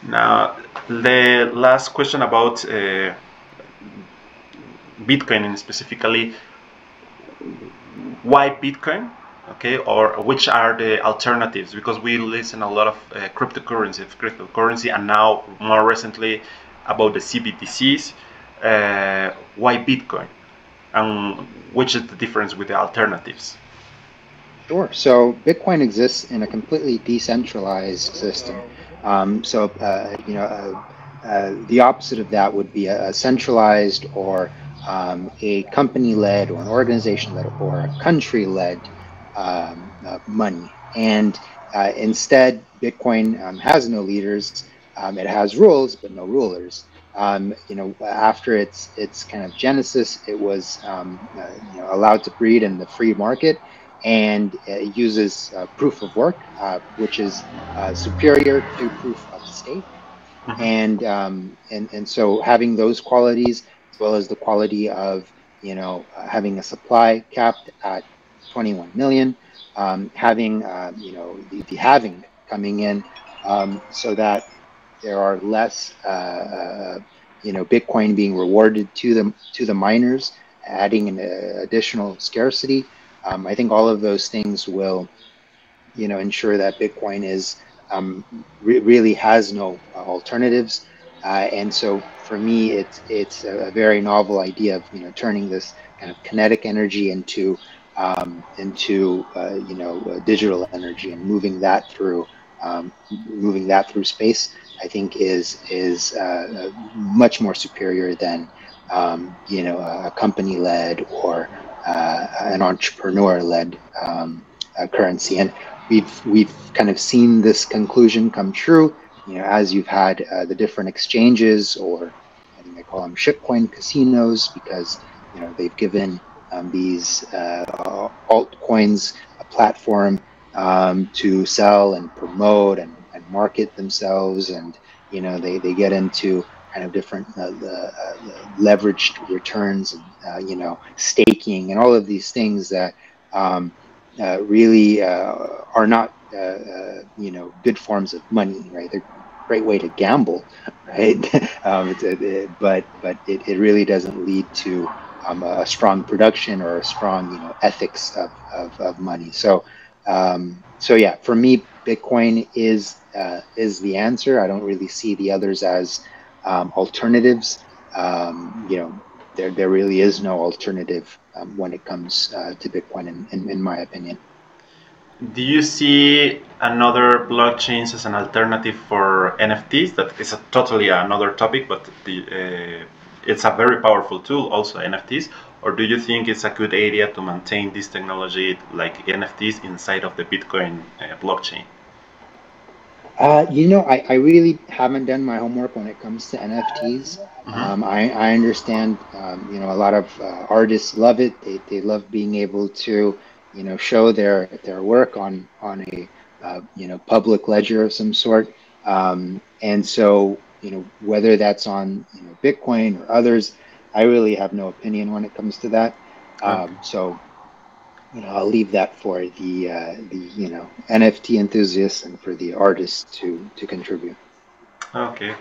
Now, the last question about Bitcoin and specifically why Bitcoin, okay, or which are the alternatives? Because we listen a lot of cryptocurrency, and now more recently about the CBDCs. Why Bitcoin, and which is the difference with the alternatives? Sure. So Bitcoin exists in a completely decentralized system. The opposite of that would be a centralized or a company-led or an organization-led or a country-led money. And instead, Bitcoin has no leaders. It has rules, but no rulers. After its kind of genesis, it was allowed to breed in the free market, and it uses proof of work, which is superior to proof of stake. Mhm. And so having those qualities, as well as the quality of having a supply capped at 21 million, having the halving coming in, so that there are less Bitcoin being rewarded to the miners, adding an additional scarcity. I think all of those things will ensure that Bitcoin is really has no alternatives. And so for me, it's a very novel idea of turning this kind of kinetic energy into digital energy, and moving that through space. I think is much more superior than a company led or an entrepreneur led currency. And we've kind of seen this conclusion come true, as you've had the different exchanges, or I think they call them shitcoin casinos, because they've given these altcoins a platform to sell and promote and market themselves, and they get into kind of different leveraged returns, and staking and all of these things that really are not good forms of money, right? They're a great way to gamble, right? But it really doesn't lead to a strong production or a strong ethics of money. So yeah, for me, Bitcoin is the answer. I don't really see the others as alternatives. There really is no alternative when it comes to Bitcoin, in my opinion. Do you see another blockchains as an alternative for NFTs? That is a totally another topic, but it's a very powerful tool, also NFTs. Or do you think it's a good idea to maintain this technology like NFTs inside of the Bitcoin blockchain? I really haven't done my homework when it comes to NFTs. Hmm. I understand, a lot of artists love it. They love being able to, show their work on a, public ledger of some sort. And so, whether that's on, Bitcoin or others, I really have no opinion when it comes to that. Okay. So I'll leave that for the NFT enthusiasts and for the artists to contribute. Okay.